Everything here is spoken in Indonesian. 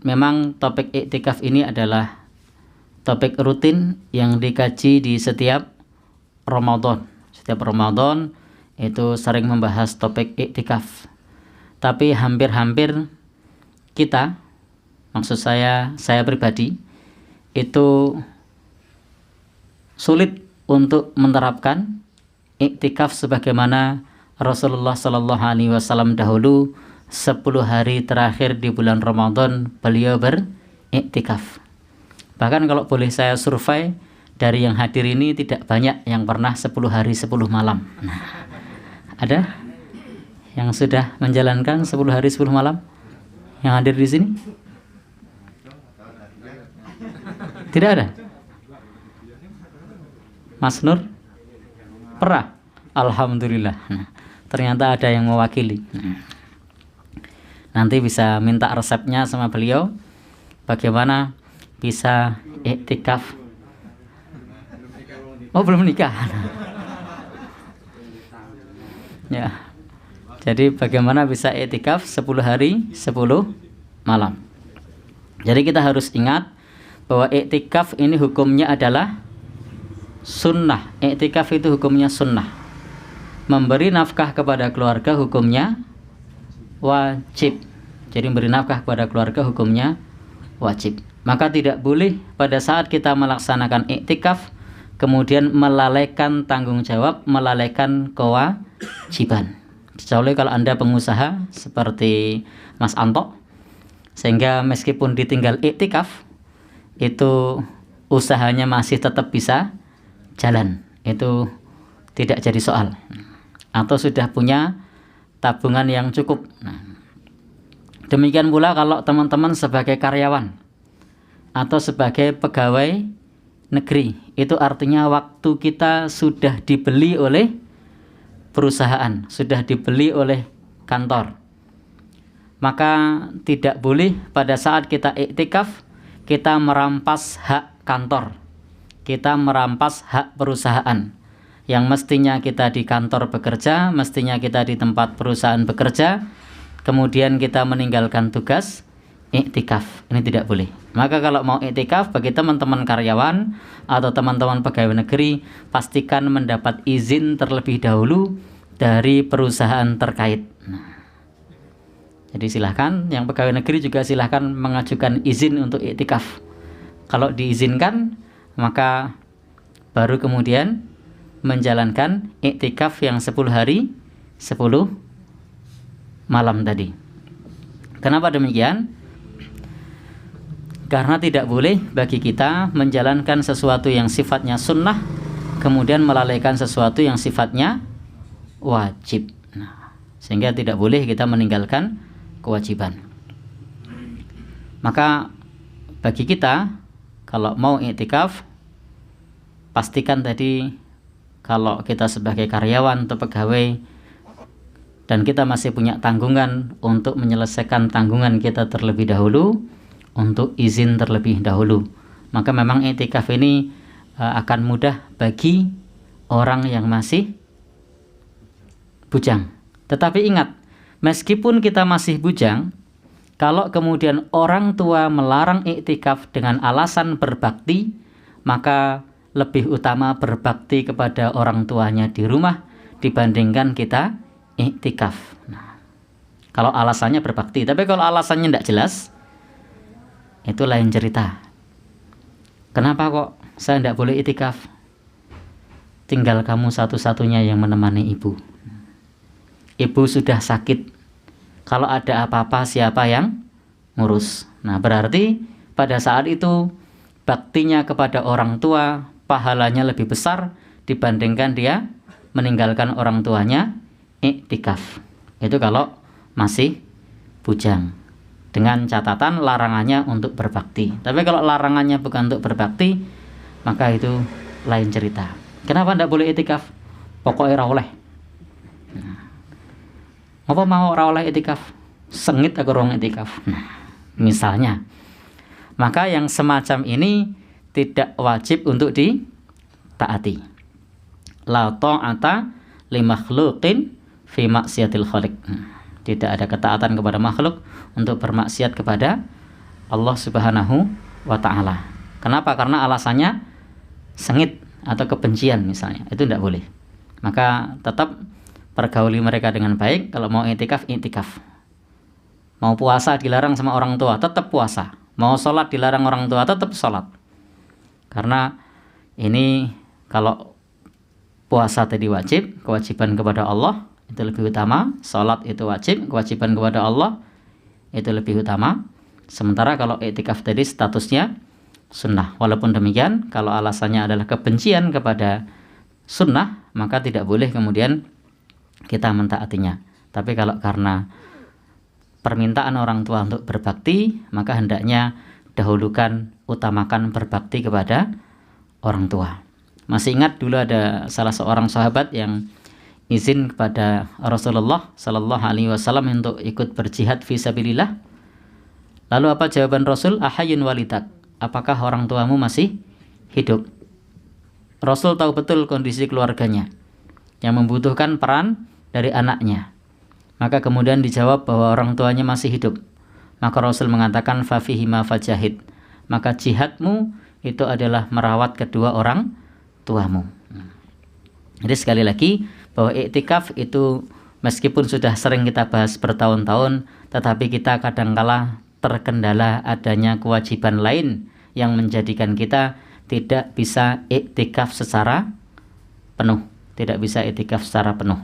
memang topik iktikaf ini adalah topik rutin yang dikaji di setiap Ramadan. Setiap Ramadan itu sering membahas topik iktikaf. Tapi hampir-hampir kita, maksud saya pribadi, itu sulit untuk menerapkan iktikaf sebagaimana Rasulullah Shallallahu Alaihi Wasallam dahulu 10 hari terakhir di bulan Ramadan beliau beriktikaf. Bahkan kalau boleh saya survei, dari yang hadir ini tidak banyak yang pernah 10 hari 10 malam. Nah, ada yang sudah menjalankan 10 hari 10 malam yang hadir di sini? Tidak ada? Mas Nur? Pernah? Alhamdulillah. Nah, ternyata ada yang mewakili. Nanti bisa minta resepnya sama beliau, bagaimana bisa iktikaf. Oh, belum nikah. Ya. Jadi bagaimana bisa iktikaf 10 hari 10 malam. Jadi kita harus ingat bahwa iktikaf ini hukumnya adalah sunnah. Iktikaf itu hukumnya sunnah. Memberi nafkah kepada keluarga hukumnya wajib. Jadi memberi nafkah kepada keluarga hukumnya wajib. Maka tidak boleh pada saat kita melaksanakan iktikaf kemudian melalaikan tanggung jawab, melalaikan kewajiban. Kecuali kalau Anda pengusaha seperti Mas Anto, sehingga meskipun ditinggal iktikaf itu usahanya masih tetap bisa jalan. Itu tidak jadi soal. Atau sudah punya tabungan yang cukup. Nah, demikian pula kalau teman-teman sebagai karyawan atau sebagai pegawai negeri, itu artinya waktu kita sudah dibeli oleh perusahaan, sudah dibeli oleh kantor. Maka tidak boleh pada saat kita iktikaf kita merampas hak kantor, kita merampas hak perusahaan. Yang mestinya kita di kantor bekerja, mestinya kita di tempat perusahaan bekerja, kemudian kita meninggalkan tugas iktikaf. Ini tidak boleh. Maka kalau mau iktikaf bagi teman-teman karyawan atau teman-teman pegawai negeri, pastikan mendapat izin terlebih dahulu dari perusahaan terkait. Nah, jadi silahkan yang pegawai negeri juga silahkan mengajukan izin untuk iktikaf. Kalau diizinkan, maka baru kemudian menjalankan iktikaf yang 10 hari 10 malam tadi. Kenapa demikian? Karena tidak boleh bagi kita menjalankan sesuatu yang sifatnya sunnah kemudian melalaikan sesuatu yang sifatnya wajib. Nah, sehingga tidak boleh kita meninggalkan kewajiban. Maka bagi kita kalau mau iktikaf, pastikan tadi kalau kita sebagai karyawan atau pegawai dan kita masih punya tanggungan untuk menyelesaikan tanggungan kita terlebih dahulu, untuk izin terlebih dahulu. Maka memang iktikaf ini akan mudah bagi orang yang masih bujang. Tetapi ingat, meskipun kita masih bujang, kalau kemudian orang tua melarang iktikaf dengan alasan berbakti, maka lebih utama berbakti kepada orang tuanya di rumah dibandingkan kita iktikaf. Nah, kalau alasannya berbakti. Tapi kalau alasannya tidak jelas, itu lain cerita. Kenapa kok saya tidak boleh iktikaf? Tinggal kamu satu-satunya yang menemani ibu. Ibu sudah sakit. Kalau ada apa-apa siapa yang ngurus? Nah, berarti pada saat itu baktinya kepada orang tua pahalanya lebih besar dibandingkan dia meninggalkan orang tuanya iktikaf. Itu kalau masih bujang. Dengan catatan larangannya untuk berbakti. Tapi kalau larangannya bukan untuk berbakti, maka itu lain cerita. Kenapa tidak boleh iktikaf? Pokoknya ora oleh. Apa mau ora oleh iktikaf? Sengit aku rong iktikaf. Nah, misalnya. Maka yang semacam ini tidak wajib untuk ditaati. La ta'ata li makhluqin fi maksiatil khaliq. Tidak ada ketaatan kepada makhluk untuk bermaksiat kepada Allah Subhanahu wa ta'ala. Kenapa? Karena alasannya sengit atau kebencian misalnya, itu tidak boleh. Maka tetap pergauli mereka dengan baik. Kalau mau i'tikaf, i'tikaf. Mau puasa dilarang sama orang tua, tetap puasa. Mau sholat dilarang orang tua, tetap sholat. Karena ini kalau puasa tadi wajib, kewajiban kepada Allah itu lebih utama. Sholat itu wajib, kewajiban kepada Allah itu lebih utama. Sementara kalau i'tikaf tadi statusnya sunnah. Walaupun demikian, kalau alasannya adalah kebencian kepada sunnah, maka tidak boleh kemudian kita mentaatinya. Tapi kalau karena permintaan orang tua untuk berbakti, maka hendaknya dahulukan, utamakan berbakti kepada orang tua. Masih ingat dulu ada salah seorang sahabat yang izin kepada Rasulullah Sallallahu Alaihi Wasallam untuk ikut berjihad fi sabilillah. Lalu apa jawaban Rasul? Ahayyun walidak. Apakah orang tuamu masih hidup? Rasul tahu betul kondisi keluarganya yang membutuhkan peran dari anaknya. Maka kemudian dijawab bahwa orang tuanya masih hidup. Maka Rasul mengatakan fafihima fajahid. Maka jihadmu itu adalah merawat kedua orang tuamu. Jadi sekali lagi bahwa i'tikaf itu meskipun sudah sering kita bahas bertahun-tahun, tetapi kita kadangkala terkendala adanya kewajiban lain yang menjadikan kita tidak bisa i'tikaf secara penuh. Tidak bisa i'tikaf secara penuh.